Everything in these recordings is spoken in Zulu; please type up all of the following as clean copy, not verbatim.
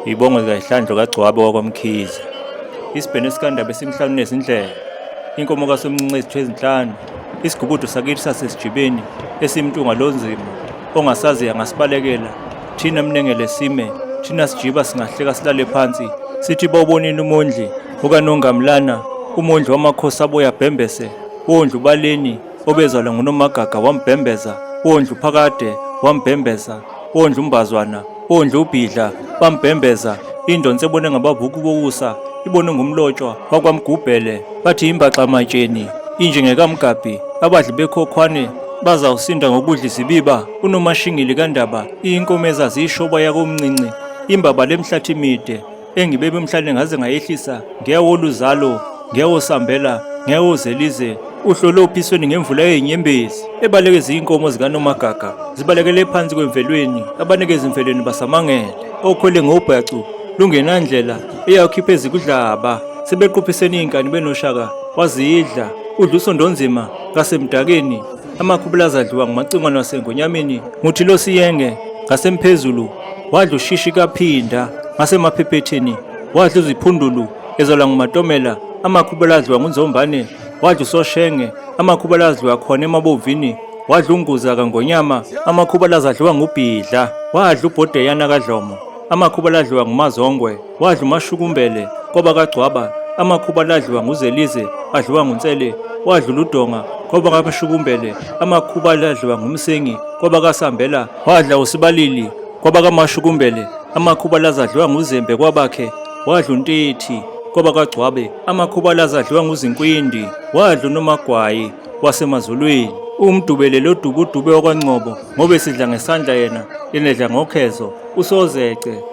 Izibongo zikaZihlandlo kaGcwabe wakwaMkhize. Isibhene esikandaba esimhlanu nezindlela. Inkomo kaSomncinci ezitho ezinhlanu. Isigubudu sakithi sasesijibeni esimtunga lonzima. Ongasazi angasibalekela. Thina mnengele sime. Thina sijiba singahleka silale phansi. Sithi bawubonini umondli okanongamlana. Umondli wamakhosi aboya bhembese. Wondlu baleni obezalwa nguNomagaga wambhembeza. Wondlu phakade wambhembeza. Wondlu umbazwana. Wondlu ubhidla bambhembeza. Indonse ebone ngabavuku bokusa ibone ngumlotshwa wakwaMgubhele. Bathi imbaxa matsheni injengekamgabhi. Abadli bekhokhwane bazawusinda ngokudla izibiba. Unomashingili kandaba iyinkomo ezaziyishoba yakomncinci. Imbaba lemhlathi mide engibebe emhlane ngaze ngayehlisa. Ngiyawoluzalo ngiyawosambela ngiyawozelize. Uhlolo ophisweni ngemvula yenyembezi ebalekeza iy'nkomo zikaNomagaga zibalekele phansi kwemvelweni. Abanikeza imvelweni basamangele okhwele ngobhacu lungenandlela eyakhipha ezikudlaba. Sebequphiseni iy'nkani benoshaka wazidla udla usondonzima ngasemdakeni. Amakhubula adliwa ngumacingwane wasengonyameni. Nguthi lo siyenge ngasemphezulu wadla ushishi kaphinda. Ngasemaphephetheni wadla uziphundulu ezalwa ngumatomela. Amakhubula adliwa ngunzombane wadla usoshenge. Amakhubula adliwa khona emabovini wadla unguza kangonyama. Amakhubula adliwa ngubhidla wadla ubhodeyana kaDlomo. Amakhubula adliwa ngumazongwe wadla umashukumbele kwaba kaGcwaba. Amakhubula adliwa nguzelize adliwa nguNtsele wadla uludonga kwaba kamashukumbele. Amakhubula adliwa ngumsengi kwaba kaSambela wadla usibalili kwaba kamashukumbele. Amakhubula adliwa nguzembe kwabakhe wadla untethi kwaba kaGcwabe. Amakhubula adliwa nguzinkwindi wadla uNomagwayi wasemazulwini. Umdubele lo dubudube wakwaNcobo ngoba esidla ngesandla yena edla ngokhezo.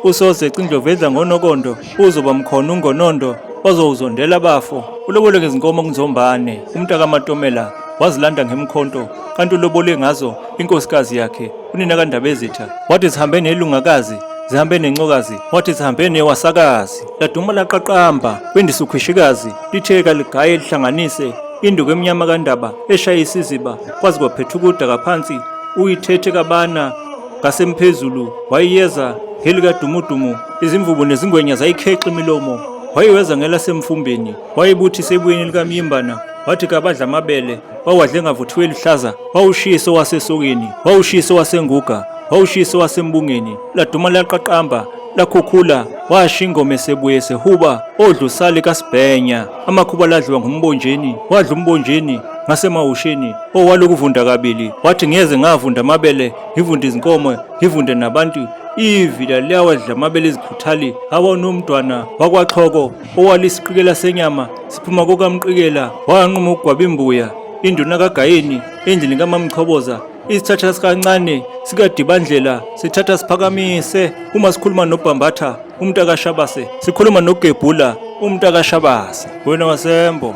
Usozece indlovu edla ngonokondo uzoba mkhona ungonondo bazowuzondela abafo. Uloboleke izinkomo kunzombane umntaka matomela wazilanda ngemkhonto kanti ulobole ngazo inkosikazi yakhe unina kandaba ezitha. Wathi zihambe nelungakazi zihambe nencokazi. Wathi zihambe newasakazi laduma laqaqamba wendisa ukhwishikazi litheka ligaye lihlanganise. Induku emnyama kandaba eshayisa iziba kwazi kwaphetha ukudaka phansi. Uyithethe kabana ngasemphezulu wayiyeza ngelikadumudumu. Izimvubu nezingwenya zayikhexa imilomo. Wayiweza ngelasemfumbeni wayibuthisa ebuyeni likamyimbana. Wathi kabadla amabele wawadle ngavuthiwe lihlaza. Wawushisa owasesokeni wawushisa owasenguga wawushisa owasembungeni. Laduma laqaqamba lakhukhula washa ingoma esebuye sehuba odlusale kaSibhenya. Amakhubula adliwa ngumbonjeni wadla umbonjeni ngasemawusheni owalokuvunda kabili. Wathi ngeze ngavunda amabele ngivunde izinkomo ngivunde nabantu. Ivila liyawadla amabele ezikhuthali. Abanomntwana wakwaXhoko owalisiqikela senyama siphuma kokaMqikela wanquma ukugwaba imbuya. Induna kaGayeni endlini kaMamchoboza isithatha sikancane sikadibandlela sithatha siphakamise. Uma sikhuluma noBhambatha umntaka Shabase sikhuluma noGebhula umntaka Shabase. Wena wasembo